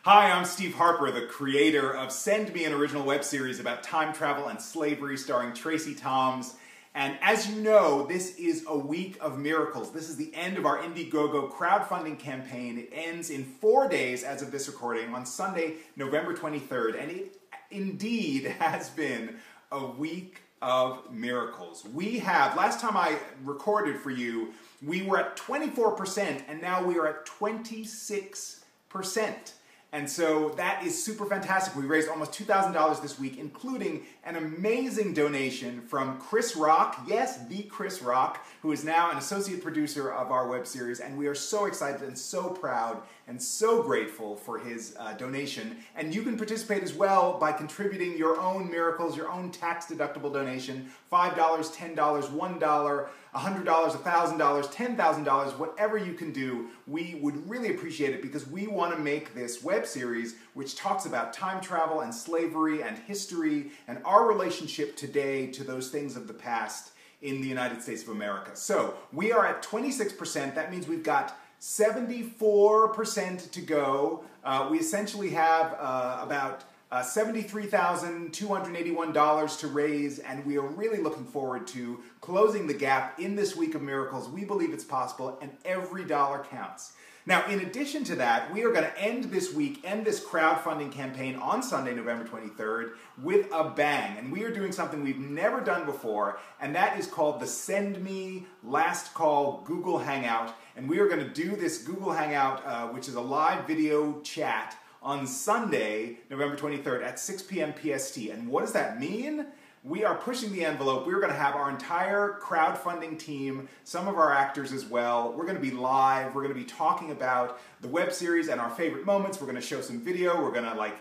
Hi, I'm Steve Harper, the creator of Send Me, an original web series about time travel and slavery starring Tracie Thoms. And as you know, this is a week of miracles. This is the end of our Indiegogo crowdfunding campaign. It ends in 4 days as of this recording on Sunday, November 23rd. And it indeed has been a week of miracles. We have, last time I recorded for you, we were at 24% and now we are at 26%. And so that is super fantastic. We raised almost $2,000 this week, including an amazing donation from Chris Rock, yes, the Chris Rock, who is now an associate producer of our web series, and we are so excited and so proud and so grateful for his donation. And you can participate as well by contributing your own miracles, your own tax-deductible donation, $5, $10, $1, $100, $1,000, $10,000, whatever you can do. We would really appreciate it because we want to make this web series which talks about time travel and slavery and history and our relationship today to those things of the past in the United States of America. So we are at 26%. That means we've got 74% to go. We essentially have about $73,281 to raise, and we are really looking forward to closing the gap in this week of miracles. We believe it's possible, and every dollar counts. Now, in addition to that, we are going to end this crowdfunding campaign on Sunday, November 23rd, with a bang. And we are doing something we've never done before, and that is called the Send Me Last Call Google Hangout. And we are going to do this Google Hangout, which is a live video chat, on Sunday, November 23rd at 6 p.m. PST. And what does that mean? We are pushing the envelope. We're going to have our entire crowdfunding team, some of our actors as well. We're going to be live. We're going to be talking about the web series and our favorite moments. We're going to show some video. We're going to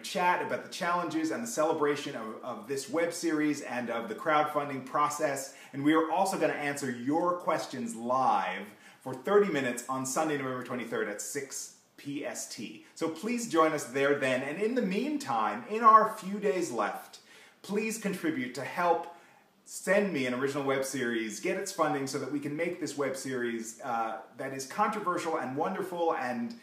chat about the challenges and the celebration of this web series and of the crowdfunding process. And we are also going to answer your questions live for 30 minutes on Sunday, November 23rd at 6 PST. So please join us there then. And in the meantime, in our few days left, please contribute to help Send Me, an original web series, get its funding so that we can make this web series that is controversial and wonderful and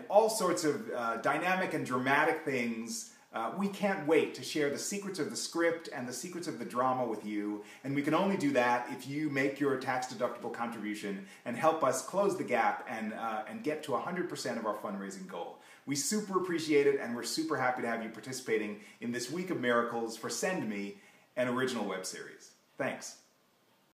all sorts of dynamic and dramatic things. We can't wait to share the secrets of the script and the secrets of the drama with you, and we can only do that if you make your tax-deductible contribution and help us close the gap and get to 100% of our fundraising goal. We super appreciate it, and we're super happy to have you participating in this week of miracles for Send Me, an original web series. Thanks.